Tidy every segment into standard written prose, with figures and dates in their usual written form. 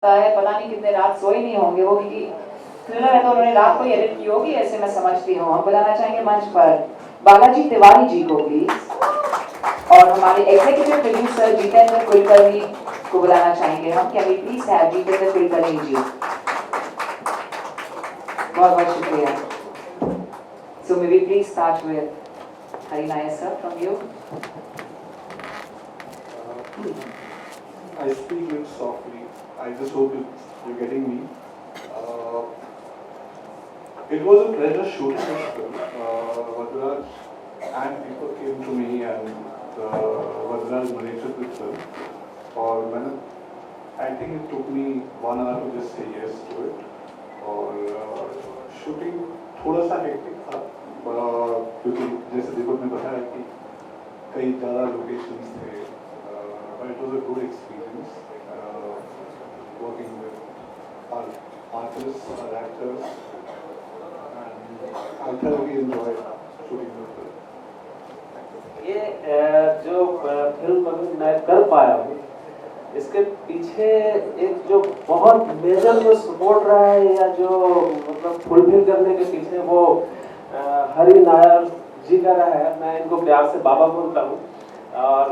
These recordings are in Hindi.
है, पता नहीं कितने रात सोए नहीं होंगे वो, क्योंकि थ्रिलर है तो उन्होंने रात को ही एडिट की होगी, ऐसे मैं समझती हूँ। हम बुलाना चाहेंगे मंच पर बालाजी तिवारी जी को प्लीज, और हमारे एग्जीक्यूटिव प्रोड्यूसर जितेंद्र कुलकर्णी को बुलाना चाहेंगे हम। Can we please have Jitendra Kulkarni ji. बहुत बहुत शुक्रिया। So may we please start with Harinaya sir from you. I speak a little softly. I just hope you're getting me. Uh, it was a pleasure shooting this film. Vadraj and people came to me and Vadraj narrated this film. I think it took me 1 hour to just say yes to it. और शूटिंग थोड़ा सा हेक्टिक था क्योंकि जैसे दीपक ने बताया कि कई ज़्यादा लोकेशंस थे, but it was a good experience working with our artists, our actors, and I thoroughly enjoyed shooting the film. ये जो फिल्म अभी मैं कर पाया हूँ, इसके पीछे एक जो बहुत मेजर जो सपोर्ट रहा है या जो मतलब फुलफिल करने के पीछे वो हरि नायर जी का रहा है। मैं इनको प्यार से बाबा बोलता हूँ और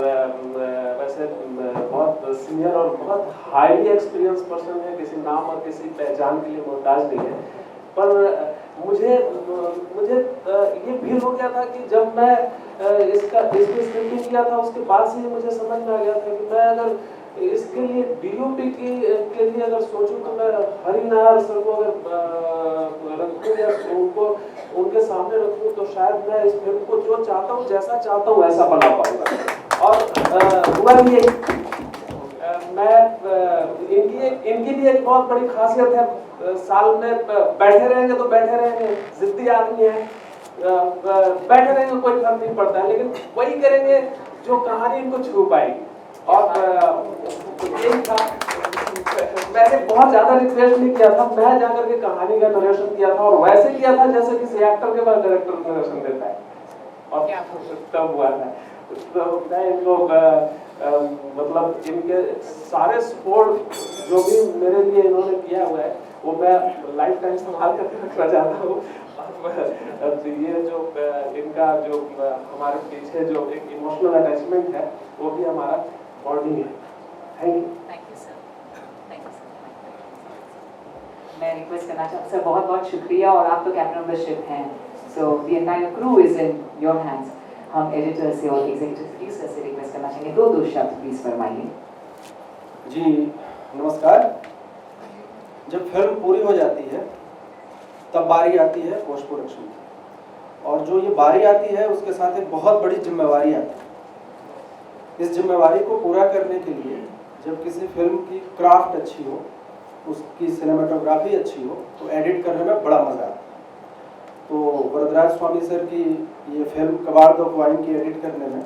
वैसे बहुत सीनियर और बहुत हाईली एक्सपीरियंस पर्सन है, किसी नाम और किसी पहचान के लिए मोहताज नहीं है। पर मुझे ये फील हो गया था कि जब मैं इसकी स्क्रिप्टिंग किया था उसके बाद से मुझे समझ में आ गया था कि मैं अगर इसके लिए डीओपी के लिए अगर सोचूं तो मैं हरि नायर सर को अगर रखूं या उनको उनके सामने रखूं तो शायद मैं इस फिल्म को जो चाहता हूं, जैसा चाहता हूं वैसा बना पाऊंगा। और हुआ ये मैं इनकी भी एक बहुत बड़ी खासियत है, साल में बैठे रहेंगे तो बैठे रहेंगे, जिद्दी आदमी है, बैठे रहेंगे कोई फर्क नहीं पड़ता है, लेकिन वही करेंगे जो कहानी इनको छू पाएगी। और यही था, मैंने बहुत ज्यादा रिक्वेस्ट नहीं किया था, मैं जाकर के कहानी का नरेशन किया था और वैसे किया था जैसे किसी एक्टर के पास डायरेक्टर नरेशन देता है। और क्या तब हुआ था तो मैं इनको मतलब इनके सारे सपोर्ट जो भी मेरे लिए इन्होंने किया हुआ है वो मैं लाइफ टाइम संभाल करके रखना चाहता हूँ। ये जो इनका जो हमारे पीछे जो एक इमोशनल अटैचमेंट है वो भी हमारा बॉन्डिंग है। Thank you sir, thank you sir. मैं रिक्वेस्ट करना चाहूँ सर, बहुत बहुत शुक्रिया, और आप तो कैप्टन ऑफ द शिप हैं, so the entire crew is in your hands. हम एडिटर से और एग्जीक्यूटिव प्रोड्यूसर से रिक्वेस्ट करना चाहेंगे, दो शब्द प्लीज फरमाइए। जी नमस्कार। जब फिल्म पूरी हो जाती है तब बारी आती है पोस्ट प्रोडक्शन की, और जो ये बारी आती है उसके साथ एक बहुत बड़ी जिम्मेवारी आती है। इस जिम्मेवारी को पूरा करने के लिए जब किसी फिल्म की क्राफ्ट अच्छी हो, उसकी सिनेमाटोग्राफी अच्छी हो, तो एडिट करने में बड़ा मज़ा आता है। तो वरदराज स्वामी सर की ये फिल्म कबाड़ दो क्वाइन की एडिट करने में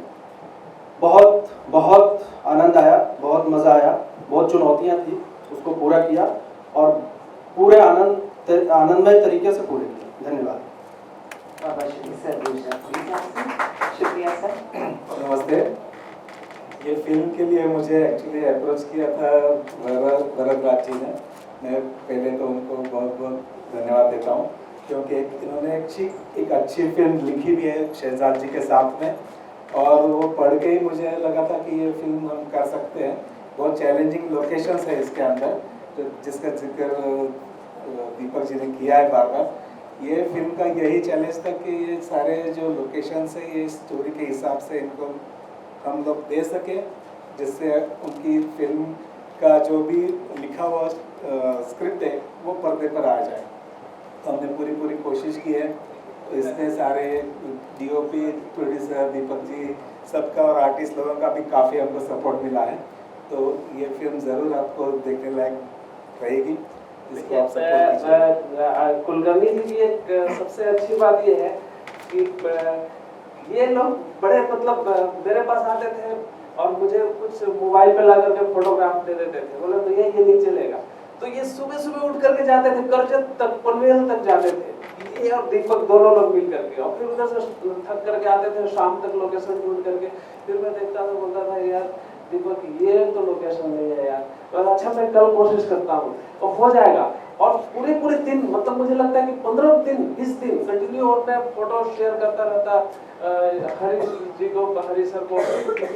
बहुत बहुत आनंद आया, बहुत मज़ा आया, बहुत चुनौतियाँ थी, उसको पूरा किया और पूरे आनंदमय तरीके से पूरे किया। धन्यवाद। शुक्रिया सर। नमस्ते। ये फिल्म के लिए मुझे एक्चुअली अप्रोच किया था वरदराज जी ने। मैं पहले तो उनको बहुत बहुत धन्यवाद देता हूँ, क्योंकि इन्होंने एक अच्छी फिल्म लिखी भी है शहजाद जी के साथ में, और वो पढ़ के ही मुझे लगा था कि ये फिल्म हम कर सकते हैं। बहुत चैलेंजिंग लोकेशंस है इसके अंदर, तो जिसका जिक्र दीपक जी ने किया है बार बार। ये फिल्म का यही चैलेंज था कि ये सारे जो लोकेशंस है ये स्टोरी के हिसाब से इनको हम लोग दे सके, जिससे उनकी फिल्म का जो भी लिखा हुआ स्क्रिप्ट है वो पर्दे पर आ जाए। तो हमने पूरी कोशिश की है। तो इसमें सारे डीओपी, प्रोड्यूसर, दीपक जी सबका और आर्टिस्ट लोगों का भी काफ़ी हमको सपोर्ट मिला है। तो ये फिल्म ज़रूर आपको देखने लायक रहेगी। इसको आप सपोर्ट कीजिए। कुलकर्णी जी की एक सबसे अच्छी बात ये है कि ये लोग बड़े मतलब मेरे पास आते थे और मुझे कुछ मोबाइल पे ला करके फोटोग्राफ दे देते थे, बोले भैया ये नहीं चलेगा। तो ये सुबह उठ करके जाते थे, करजत तक, पनवेल तक जाते थे, ये और दीपक दोनों लोग मिल करके, और फिर उधर से थक करके आते थे, शाम तक लोकेशन ढूंढ करके। फिर मैं देखता था, बोलता था यार दीपक ये तो लोकेशन नहीं है यार, तो अच्छा मैं कल कोशिश करता हूँ, तो हो जाएगा। और पूरे दिन मतलब मुझे लगता है कि 15 दिन 20 दिन कंटिन्यू और मैं फोटो शेयर करता रहता हरी जी को, हरी सर को,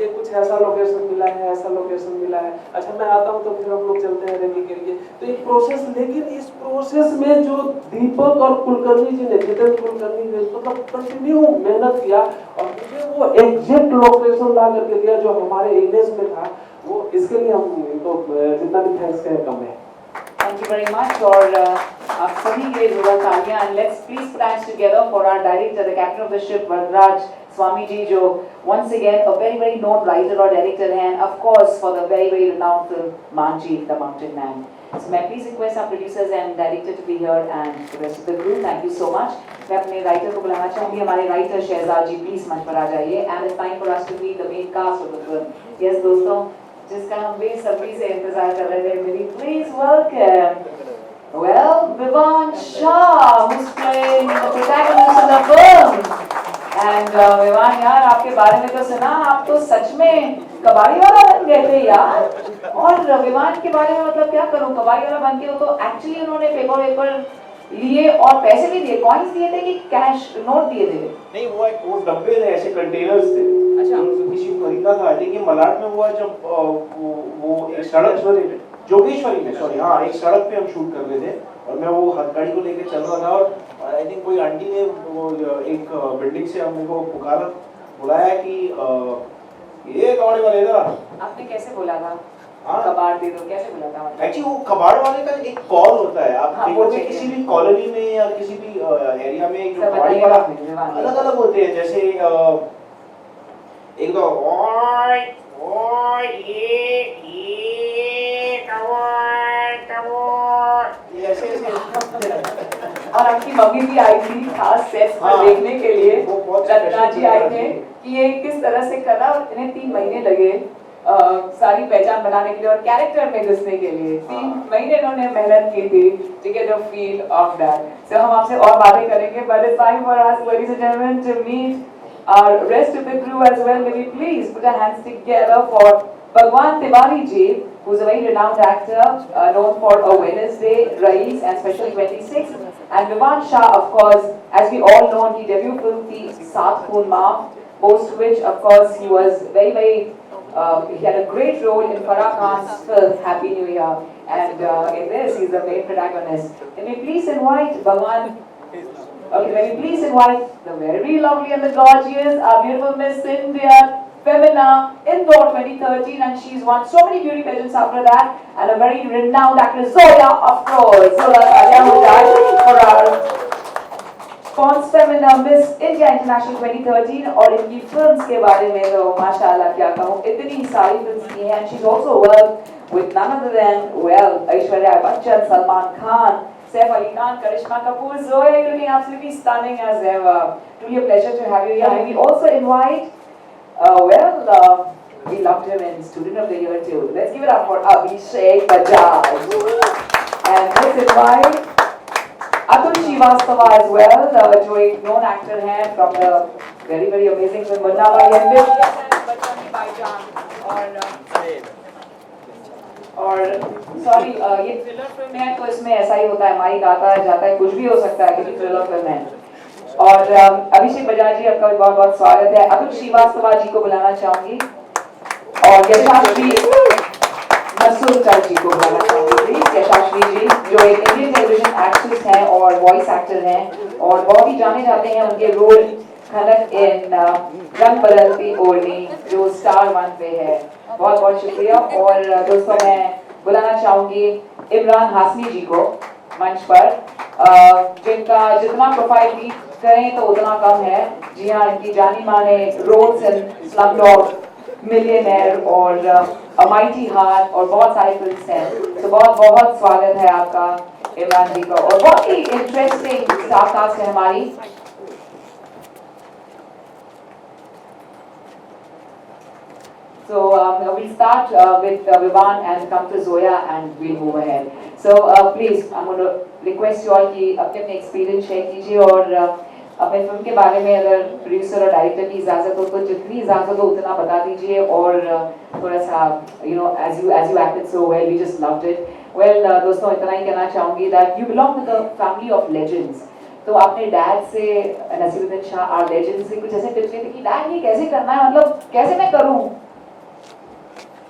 ये कुछ ऐसा लोकेशन मिला है, ऐसा लोकेशन मिला है, अच्छा मैं आता हूँ तो फिर हम लोग चलते हैं रेकी के लिए। तो एक प्रोसेस, लेकिन इस प्रोसेस में जो दीपक और कुलकर्णी जी ने, जितेंद्र कुलकर्णी ने मतलब कंटिन्यू मेहनत किया और मुझे वो एग्जैक्ट लोकेशन ला करके दिया जो हमारे इमेज में था, वो इसके लिए हम इनको जितना भी थैंक्स कहें कम है। Thank you very much. और आप सभी के लिए जोरदार तालियां, and let's please put hands together for our director, the captain of the ship, Varadaraj Swami ji, जो once again a very known writer or director है, and of course for the very renowned film Manjeet, the Mountain Man. So may I please request our producers and director to be here and the rest of the crew. Thank you so much. मैं अपने राइटर को बुलाना चाहूँगी, हमारे राइटर शहजाद जी प्लीज मंच पर आ जाइए, and it's time for us to meet the main cast of the film. Yes दोस्तों, जिसका हम बेसब्री से इंतजार कर रहे थे, मेरी please welcome Vivan Shah, who's playing the protagonist of the film. And Vivan यार, आपके बारे में तो सुना, आप तो सच में कबाड़ी वाला बन गए थे यार। और विवान के बारे में मतलब क्या करूं, कबाड़ी वाला बन के, वो तो एक्चुअली उन्होंने पेपर लिए और पैसे भी दिए, कॉइन्स दिए थे कि कैश नोट दिए थे? नहीं, वो डब्बे थे, ऐसे कंटेनर्स थे। अच्छा, तो किसी को खरीदना था। आई थिंक ये मलाड में हुआ जब वो एक सड़क, जोगेश्वरी में, सॉरी हाँ, एक सड़क पे हम शूट कर रहे थे और मैं वो हथकड़ी को लेके चल रहा था और आई थिंक कोई आंटी ने वो एक बिल्डिंग से हमने को पुकारा, बुलाया कि ये कबाड़ी वाले इधर। आपने कैसे बोला था? हाँ, कबाड़ दे दो, कैसे बोला था? एक्चुअली वो कबाड़ वाले का एक कॉल होता है, आप हाँ, देखोगे किसी भी कॉलोनी में या किसी भी एरिया में जो कबाड़ी वाला अलग होते हैं। जैसे एक तो ओए ओए ये कबाड़ ऐसे और आपकी मम्मी भी आई थी खास सेट पर देखने के लिए, रत्ना जी आए थे कि ये किस तरह से करना, और इन्हें 3 महीने लगे सारी पहचान बनाने के लिए और कैरेक्टर में घुसने के लिए। 3 महीने इन्होंने मेहनत की थी, ठीक है, जो फील ऑफ दैट। सो हम आपसे और बातें करेंगे, but it's time for us ladies and gentleman to meet our rest of the crew as well. May we please put our hands together for Bhagwan Tiwari ji, who's a very renowned actor, known for A Wednesday, Rais, and Special 26. And Vivan Shah, of course, as we all know, he debut film thi Saath Khoon Maaf, post which, of course, he was very he had a great role in Farah Khan's film Happy New Year, and in this he's the main protagonist. Can we please invite Bhagwan? Okay, may we please invite the very lovely and the gorgeous, our beautiful Miss India Femina Indore 2013, and she's won so many beauty pageants after that, and a very renowned actress, Zoya, of course. So for our Pons Femina Miss India International 2013, और इनकी फिल्म्स के बारे में तो माशाल्लाह क्या कहूँ, इतनी सारी फिल्म्स की हैं, and she's also worked with none other than, well, Aishwarya Bachchan, Salman Khan, Saif Ali Khan, Karishma Kapoor. Zoya, you're looking absolutely stunning as ever. Truly a pleasure to have you here. And we also invite, we loved him in Student of the Year too. Let's give it up for Abhishek Bajaj. And let's invite Atul Srivastava as well, जो एक known actor है from the very amazing film Munna Bhai and Bachchan Ki Baijan. और सॉरी, ये थ्रिलर फिल्म है तो इसमें ऐसा ही होता है, माइक आता है जाता है, कुछ भी हो सकता है क्योंकि थ्रिलर फिल्म है। और अभिषेक बजाज जी, आपका बहुत स्वागत है। अतुल श्रीवास्तव जी को बुलाना चाहूंगी और यशाश्री मसूरकर जी को बुलाना चाहूंगी। यशाश्री जी जो एक इंडियन टेलीविजन एक्ट्रेस हैं और वॉइस एक्टर हैं और बहुत ही जाने जाते हैं उनके रोल खनक इन रंग बदलती ओढ़नी जो स्टार 1 पे है। बहुत शुक्रिया। और दोस्तों मैं बुलाना चाहूंगी इमरान हाशमी जी को मंच पर, जिनका जितना प्रोफाइल भी करें तो उतना कम है। जी हाँ, इनकी जानी माने रोल्स इन स्लमडॉग मिलियनेयर और अ माइटी हार्ट और बहुत सारे फिल्म्स हैं। तो बहुत स्वागत है आपका इमरान जी का। और बहुत ही इंटरेस्टिंग स्टार कास्ट है हमारी। So we'll start with Vivan and come to Zoya and we'll move ahead. So please, I'm going to request you all कि अपने experience share कीजिए और अपने फिल्म के बारे में अगर प्रोड्यूसर और डायरेक्टर की इजाज़त हो तो जितनी इजाज़त हो उतना बता दीजिए, और थोड़ा सा as you acted so well, we just loved it. Well दोस्तों, इतना ही कहना चाहूँगी that you belong to the family of legends. तो आपने डैड से, नसीरुद्दीन शाह आर लेजेंड से कुछ ऐसे टिप्स लिए थे कि डैड ये कैसे करना है, मतलब कैसे मैं करूँ?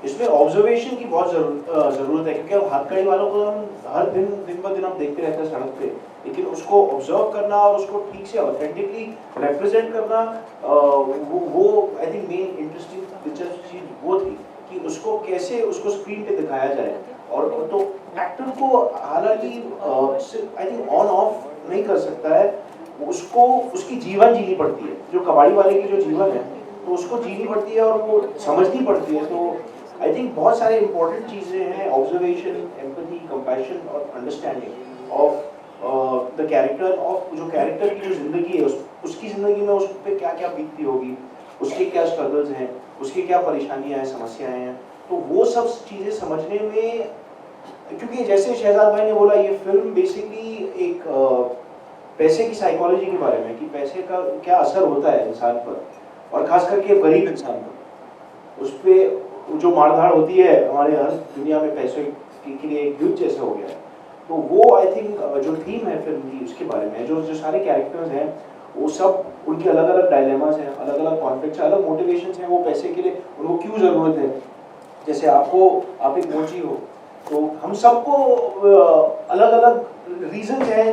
इसमें ऑब्जर्वेशन की बहुत जरूरत है, क्योंकि अब हथकड़ी वालों को हम हर दिन ब दिन हम देखते रहते हैं सड़क पे, लेकिन उसको ऑब्जर्व करना और उसको ठीक से ऑथेंटिकली रिप्रेजेंट करना, वो आई थिंक मेन इंटरेस्टिंग दिलचस्प चीज वो थी कि उसको कैसे उसको स्क्रीन पे दिखाया जाए। और तो एक्टर को हालांकि आई थिंक ऑन ऑफ नहीं कर सकता है, उसको उसकी जीवन जीनी पड़ती है, जो कबाड़ी वाले की जो जीवन है तो उसको जीनी पड़ती है और वो समझनी पड़ती है। तो आई थिंक बहुत सारे इंपॉर्टेंट चीजें हैं, ऑब्जर्वेशन, एम्पैथी, कंपैशन और understanding of the character, of जो कैरेक्टर की जो जिंदगी है उसकी जिंदगी में उस पर क्या क्या बीतती होगी, उसके क्या स्ट्रगल्स हैं, उसकी क्या परेशानियां हैं, समस्याएं हैं। तो वो सब चीजें समझने में, क्योंकि जैसे शहजाद भाई ने बोला, ये फिल्म बेसिकली एक पैसे की साइकोलॉजी के बारे में, कि पैसे का क्या असर होता है इंसान पर, और खास करके गरीब इंसान पर। उस पर जो मारधाड़ होती है हमारे हर दुनिया में, पैसे के लिए एक युद्ध जैसा हो गया है। तो वो आई थिंक जो थीम है फिल्म की उसके बारे में, जो सारे कैरेक्टर्स हैं वो सब, उनकी अलग अलग डायलेमास हैं, अलग अलग कॉन्फ्लिक्ट्स हैं, अलग मोटिवेशंस हैं, वो पैसे के लिए उनको क्यों ज़रूरत है। जैसे आप एक मोची हो, तो हम सबको अलग अलग रीजन हैं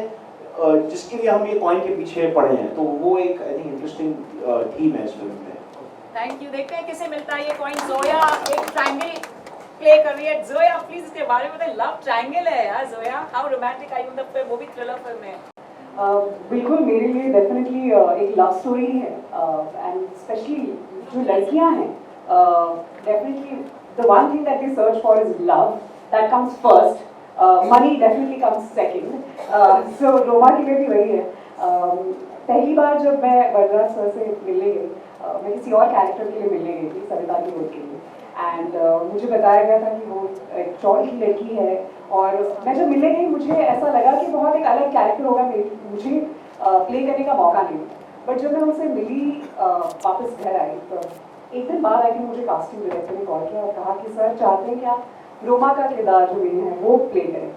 जिसके लिए हम ये कॉइन के पीछे पड़े हैं। तो वो एक आई थिंक इंटरेस्टिंग थीम है इस फिल्म में। Thank you. देखते हैं किसे मिलता है ये कॉइन। जोया एक ट्रायंगल प्ले कर रही है। जोया प्लीज इसके बारे में बताइए। लव ट्रायंगल है यार Zoya, how romantic I in the film, वो भी थ्रिलर फिल्म है। बिल्कुल मेरे लिए डेफिनेटली एक लव स्टोरी है, एंड स्पेशली जो लड़कियां हैं, definitely the one thing that they search for is love, that comes first, money definitely comes second. So Roma के लिए भी वही है। पहली बार जब मैं वरराज सर से मिलने गई, मैं किसी और कैरेक्टर के लिए मिलने गई थी, सविता की रोल के लिए, एंड मुझे बताया गया था कि वो एक चौल की लड़की है, और मैं जब मिलने गई मुझे ऐसा लगा कि बहुत एक अलग कैरेक्टर होगा, मुझे प्ले करने का मौका नहीं। बट जब मैं उनसे मिली, वापस घर आई, तो एक दिन बाद आई थी, मुझे कास्टिंग डायरेक्टर ने कॉल किया और कहा कि सर चाहते हैं कि आप रोमा का किरदार जो मेन है वो प्ले करें।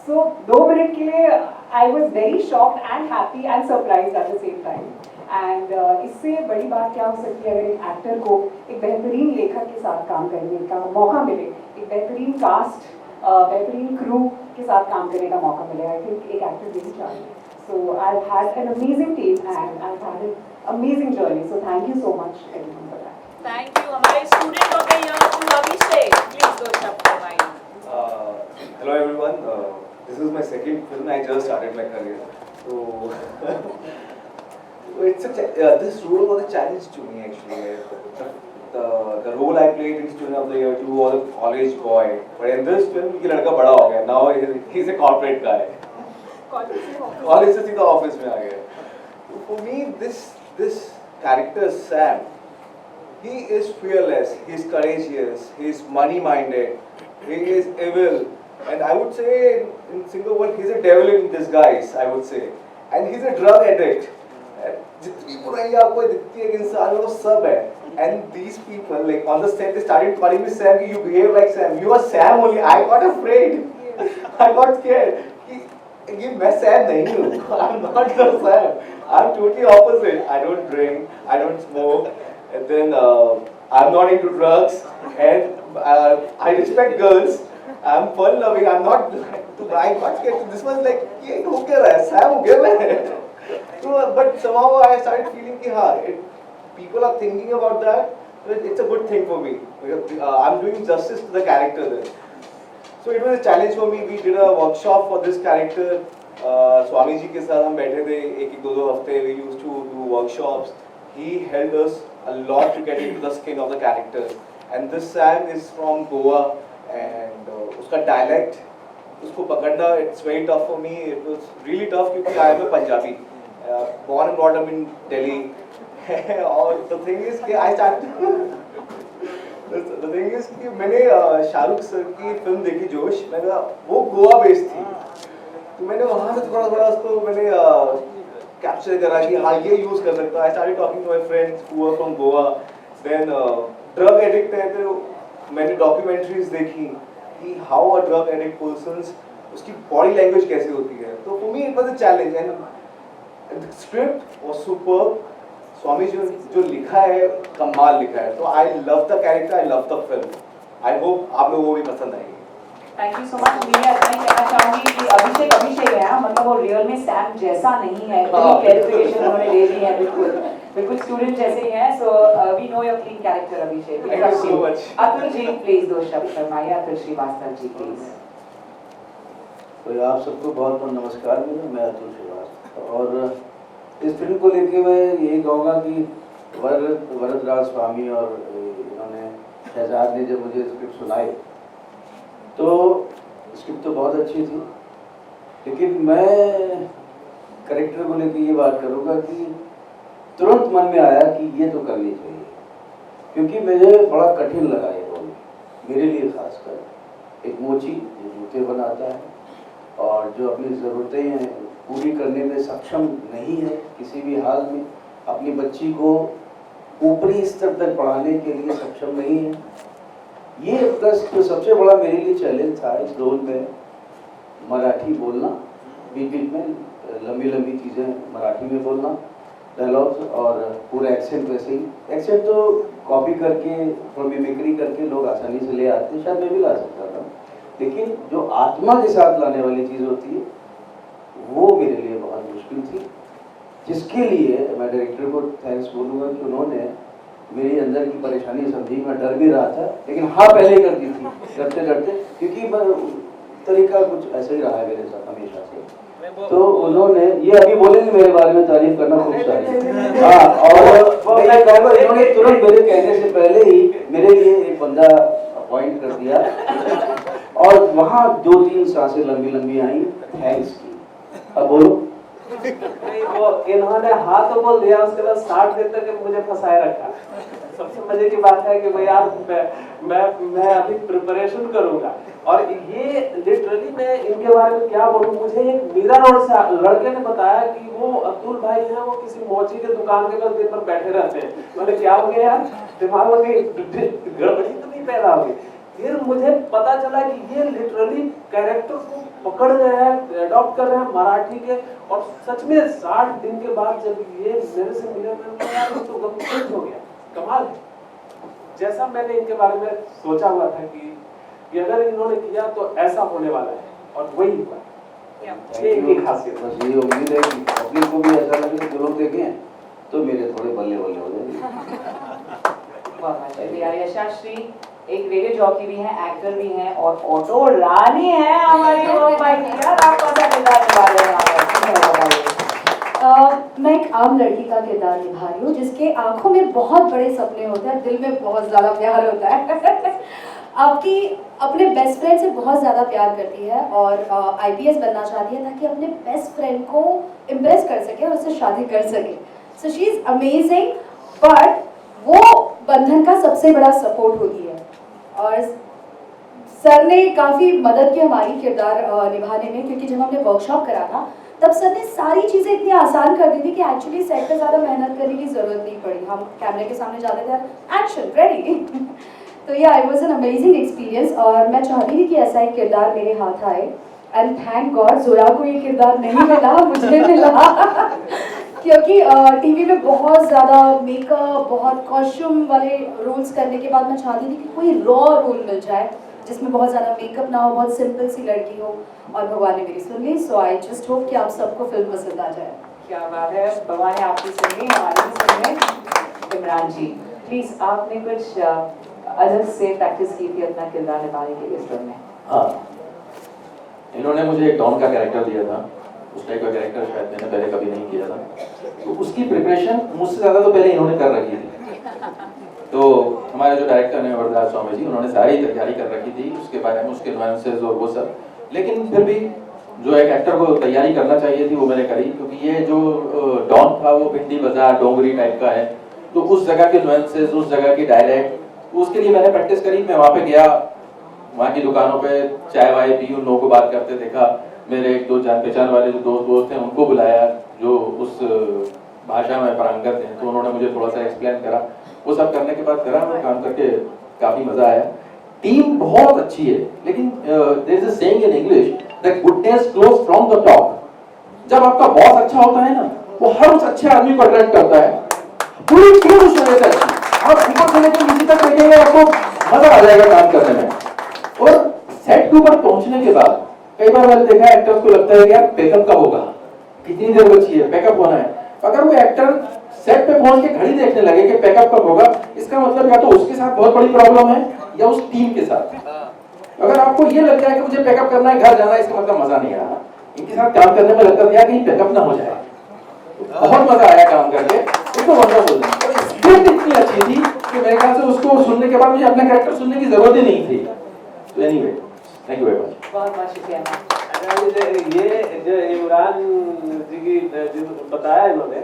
सो 2 मिनट के लिए I was very shocked and happy and surprise at the same time. And इससे बड़ी बात क्या हो सकती है अगर एक एक्टर को एक बेहतरीन लेखक के साथ काम करने का मौका मिले, एक बेहतरीन कास्ट, बेहतरीन क्रू के साथ काम करने का मौका मिले। आई थिंक एक एक्टर यही चाहिए। So I had an amazing team and I had an amazing journey. So thank you so much everyone for that. Thank you. हमारे student of the year two Abhishek, please दो शब्द हमारे। Hello everyone, this is my second film. I just started my career, so this role was a challenge to me actually. The role I played in Student of the Year 2 was a college boy, but in this film ये लड़का बड़ा हो गया. Now he's a corporate guy. College से सीधा ऑफिस में आ गया. For me, this character Sam, he is fearless, he is courageous, he is money-minded, he is evil. And I would say, in single word, he's a devil in disguise, I would say. And he's a drug addict. जितनी बुराई आपको दिखती है इंसान में वो सब है. And these people, like on the set, they started calling me Sam. You behave like Sam. You are Sam only. I got afraid. I got scared. ये मैं Sam नहीं हूँ. I'm not the Sam. I'm totally opposite. I don't drink. I don't smoke. And then I'm not into drugs. And I respect girls. I'm fun loving. I'm not. I got scared. This was like, ये हो क्या रहा है? Sam हो गया मैं. So, but somehow I started feeling कि हाँ, people are thinking about that. It's a good thing for me because I'm doing justice to the character there. So it was a challenge for me. We did a workshop for this character. Swami ji के साथ हम बैठे थे एक 2 हफ्ते. We used to do workshops. He helped us a lot to get into the skin of the character. And this Sam is from Goa. And उसका dialect, उसको पकड़ना, it's very tough for me. It was really tough क्योंकि I am a Punjabi, born and brought up in Delhi. और the thing is कि I started the thing is कि मैंने शाहरुख सर की फिल्म देखी जोश. मैंने वो गोवा बेस्ड थी, तो मैंने वहाँ से थोड़ा उसको मैंने कैप्चर करा कि हाँ ये यूज कर सकता है। I started talking to my friends who are from Goa. Then drug addict है तो मैंने डॉक्यूमेंट्रीज देखी कि how a drug addict persons उसकी बॉडी लैंग्वेज कैसे होती है। तो for me it was a challenge and script was super. Swami जो लिखा है कमाल लिखा है। तो I love the character, I love the film. I hope आप लोगों को भी पसंद आएगी। Thank you so much. मैं ऐसा ही कहना चाहूंगी कि अभिषेक है हाँ, मतलब वो रियल में सैम जैसा नहीं है। क्लैरिफिकेशन उन्होंने दे दी है, बिल्कुल स्टूडेंट जैसे ही हैं। So we know your clean character Abhishek. Thank you so much. Atul ji please 2 शब्द फरमाइए। अतुल श्रीवास्तव जी प्लीज। तो आप सबको बहुत बहुत नमस्कार। मैं अतुल श्रीवास्तव और इस फिल्म को लेके मैं यही कहूँगा कि वरदराज स्वामी और इन्होंने शहजाद ने जब मुझे स्क्रिप्ट सुनाई तो स्क्रिप्ट तो बहुत अच्छी थी, लेकिन मैं करेक्टर को लेके ये बात करूँगा कि तुरंत मन में आया कि ये तो करनी चाहिए, क्योंकि मुझे बड़ा कठिन लगा ये रोल मेरे लिए। खासकर एक मोची जो जूते बनाता है और जो अपनी ज़रूरतें पूरी करने में सक्षम नहीं है किसी भी हाल में, अपनी बच्ची को ऊपरी स्तर तक पढ़ाने के लिए सक्षम नहीं है। ये प्लस जो सबसे बड़ा मेरे लिए चैलेंज था इस रोल में, मराठी बोलना, बीच बीच में लंबी लंबी चीज़ें मराठी में बोलना, डायलॉग्स और पूरा एक्सेंट वैसे ही। एक्सेंट तो कॉपी करके थोड़ा मिमिक्री करके लोग आसानी से ले आते हैं, शायद मैं भी ला सकता था, लेकिन जो आत्मा के साथ लाने वाली चीज़ होती है वो मेरे लिए बहुत मुश्किल थी, जिसके लिए मैं डायरेक्टर को थैंक्स बोलूँगा कि उन्होंने मेरी अंदर की परेशानी समझी। मैं डर भी रहा था, लेकिन हाँ पहले कर दी थी डरते डरते, क्योंकि तरीका कुछ ऐसा ही रहा है मेरे साथ हमेशा से। तो उन्होंने ये अभी बोलेंगे मेरे बारे में तारीफ करना खूब सारी। हाँ, और मैं कहूँगा इन्होंने तुरंत मेरे कहने से पहले ही मेरे लिए एक बंदा अपॉइंट कर दिया और वहाँ 2-3 सांसें लंबी लंबी आई, थैंक्स की। अब बोलो। नहीं, वो इन्होंने हाँ तो बोल दिया, उसके बाद 60 दिन तक मुझे फंसाए रखा। सबसे मजे की बात है कि भाई यार मैं अभी प्रिपरेशन करूंगा और ये लिटरली मैं इनके बारे में क्या बोलूं। मुझे एक मीरा रोड से लड़के ने बताया कि वो अतुल भाई हैं, वो किसी मोची के दुकान के पास दिन भर बैठे रहते हैं। मैंने क्या हो गया यार, दिमाग में गड़बड़ी तो नहीं पैदा हो गई। फिर मुझे पता चला कि ये लिटरली कैरेक्टर को पकड़ रहे हैं, अडॉप्ट कर रहे हैं मराठी के। और सच में 60 दिन के बाद जब ये मेरे से मिले, मैंने यार तो गम हो गया, कमाल है। जैसा मैंने इनके बारे में सोचा हुआ था कि अगर इन्होंने किया तो ऐसा होने वाला है, और वही हुआ। ये इनकी खासियत है। बस ये उम्मीद है कि पब्लिक को भी ऐसा लगे कि लोग देखें तो मेरे थोड़े बल्ले बल्ले हो जाएंगे। बहुत शुक्रिया। यशाश्री एक रेडियो जॉकी भी हैं, एक्टर भी हैं और ऑटो रानी है हमारी। ओ माय गॉड, आप कैसा किरदार निभा रहे हैं? मैं एक आम लड़की का किरदार निभा रही हूँ जिसके आंखों में बहुत बड़े सपने होते हैं, दिल में बहुत ज़्यादा प्यार होता है। आपकी अपने बेस्ट फ्रेंड से बहुत ज़्यादा प्यार करती है और IPS बनना चाहती है ताकि अपने बेस्ट फ्रेंड को इम्प्रेस कर सके और उससे शादी कर सके। So she is amazing, but वो बंधन का सबसे बड़ा सपोर्ट होती है। और सर ने काफ़ी मदद की हमारी किरदार निभाने में, क्योंकि जब हमने वर्कशॉप करा था तब सर ने सारी चीज़ें इतनी आसान कर दी थी कि एक्चुअली सेट पे ज़्यादा मेहनत करने की ज़रूरत नहीं पड़ी। हम कैमरे के सामने जाते थे, एक्शन रेडी। तो या it was an amazing experience और मैं चाहती थी कि ऐसा एक किरदार मेरे हाथ आए। एंड थैंक गॉड जोया को ये किरदार नहीं मिला, मुझे मिला। क्योंकि टीवी में बहुत ज़्यादा मेकअप, बहुत कॉस्ट्यूम वाले रोल्स करने के बाद मैं चाहती थी कि कोई रॉ रोल मिल जाए जिसमें बहुत ज़्यादा मेकअप ना हो, बहुत सिंपल सी लड़की हो, और भगवान ने मेरी सुन ली। सो आई जस्ट होप कि आप सबको फिल्म पसंद आ जाए। क्या बात है, भगवान ने आपकी सुन ली, हमारी भी सुन ली। इमरान जी प्लीज, आपने कुछ अलग से प्रैक्टिस की थी अपना किरदार निभाने के लिए इस फिल्म में? हाँ, इन्होंने मुझे एक डॉन का कैरेक्टर दिया था। उस टाइप का कैरेक्टर शायद मैंने पहले कभी नहीं किया था, तो उसकी प्रिपरेशन मुझसे ज़्यादा तो पहले इन्होंने कर रखी थी। तो हमारे जो डायरेक्टर हैं वरदराज स्वामी जी, उन्होंने सारी तैयारी कर रखी थी उसके बारे में, उसके नुआंसेस और वो सब। लेकिन फिर भी जो एक एक्टर को तैयारी करना चाहिए थी वो मैंने करी, क्योंकि ये जो डॉन था वो भिंडी बाजार डोंगरी टाइप का है, तो उस जगह के नुआंसेस, उस जगह की डायलेक्ट, उसके लिए मैंने प्रैक्टिस करी। मैं वहाँ पे गया, वहाँ की दुकानों पे चाय वाय पी, उन लोगों को बात करते देखा, मेरे 1-2 जान पहचान वाले जो दोस्त हैं उनको बुलाया, जो उस भाषा में पारंगत हैं, तो उन्होंने मुझे थोड़ा सा एक्सप्लेन करा। वो सब करने के बाद करा, काम करके काफ़ी मज़ा आया। टीम बहुत अच्छी है, लेकिन there is a saying in English that goodness flows from the top. जब आपका बॉस अच्छा होता है ना, वो हर उस अच्छे आदमी को अट्रैक्ट करता है, पूरी टीम उसमें रहता है। आप ऊपर से लेकर नीचे तक देखेंगे, आपको मजा आ जाएगा काम करने में। और सेट के ऊपर पहुंचने के बाद कई बार मैंने देखा एक्टर्स को लगता है कि यार पैकअप कब होगा, कितनी देर बची है, पैकअप होना है। अगर वो एक्टर सेट पे पहुंच के घड़ी देखने लगे कि पैकअप कब होगा, इसका मतलब या तो उसके साथ बहुत बड़ी प्रॉब्लम है या उस टीम के साथ। अगर आपको ये लग जाए कि मुझे पैकअप करना है, घर जाना है, इसका मतलब मजा नहीं आ रहा। इनके साथ काम करने में लगता था कहीं पैकअप ना हो जाए। बहुत मजा आया काम करके, इसको वंडरफुल। स्क्रिप्ट इतनी अच्छी थी कि मेरे ख्याल से उसको सुनने के बाद मुझे अपना कैरेक्टर सुनने की जरूरत ही नहीं थी। तो anyway, thank you very much. बहुत बहुत शुक्रिया। ये जो इमरान जी की जो बताया इन्होंने,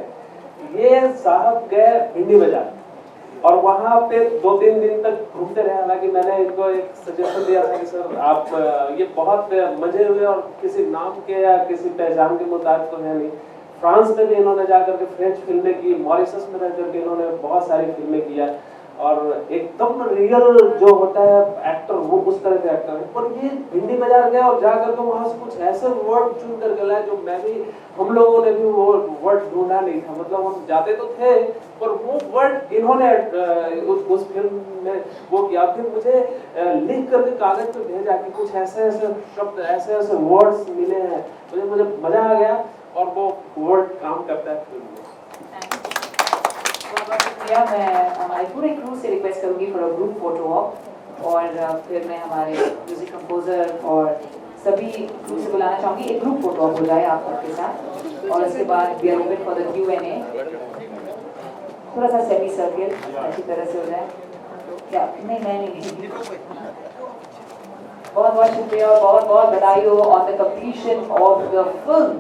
ये साहब गए भिंडी बाजार और वहाँ पे 2-3 दिन तक घूमते रहे। हालांकि मैंने इनको एक सजेशन दिया था कि सर आप ये बहुत मजे हुए और किसी नाम के या किसी पहचान के मुताबिक तो है नहीं। फ्रांस में भी इन्होंने जाकर के फ्रेंच फिल्में की, मॉरिशस में रह करके इन्होंने बहुत सारी फिल्में किया और एकदम रियल जो होता है एक्टर, वो उस तरह के एक्टर है। पर ये भिंडी बाजार गया और जाकर के वहाँ से कुछ ऐसे वर्ड चुन कर लाए जो मैं भी, हम लोगों ने भी वो वर्ड ढूंढा नहीं था। मतलब हम जाते तो थे पर वो वर्ड इन्होंने उस फिल्म में वो किया। फिर मुझे लिख करके कागज पे भेजा कि कुछ ऐसे ऐसे शब्द, ऐसे ऐसे वर्ड्स मिले हैं, मुझे मजा आ गया और वो वर्ड काम करता है फिल्म में। बहुत शुक्रिया। मैं हमारे पूरे क्रू से रिक्वेस्ट करूंगी for a group photo op और फिर मैं हमारे म्यूजिक कंपोजर और सभी क्रू से बुलाना चाहूंगी। एक ग्रुप फोटो ऑप हो जाए आप सबके साथ और उसके बाद we are open for the Q&A। थोड़ा सा सेमी सर्किल अच्छी तरह से हो जाए क्या? नहीं। बहुत बहुत शुक्रिया और बहुत बहुत बधाई हो on the completion of the film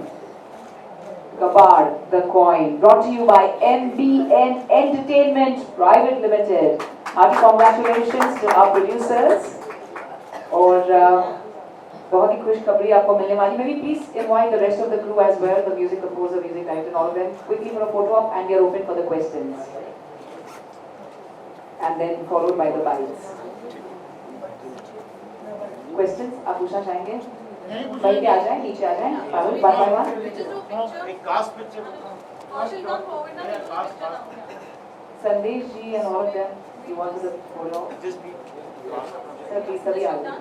Kabad, the Coin, brought to you by MBN Entertainment Private Limited. Hearty congratulations to our producers. और बहुत ही खुशखबरी आपको मिलने वाली। Maybe please invite the rest of the crew as well, the music composer, music director, all of them, quickly for a photo op, and we are open for the questions. And then followed by the bites. Questions आप पूछना चाहेंगे? वहीं पे आ जाए, नीचे आ जाए, वन बाय वन। संदेश जी and all of them, you want the photo? Sir please सभी आ जाए,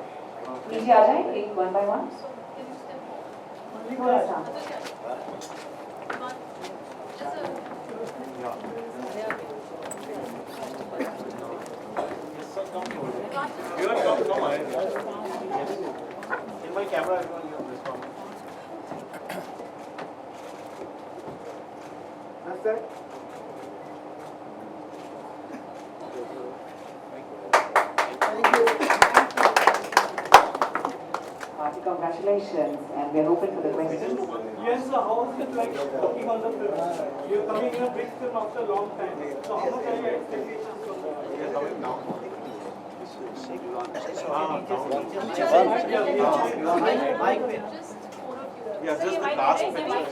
नीचे आ जाए, एक वन बाय वन। थोड़ा सा In my camera, everyone use this one. That's it. hearty congratulations, and we are open for the questions. Yes, so how is it like working on the film? You're coming in a big film after a long time. So how much are your expectations from the film? We are coming now. Yeah, just the last picture.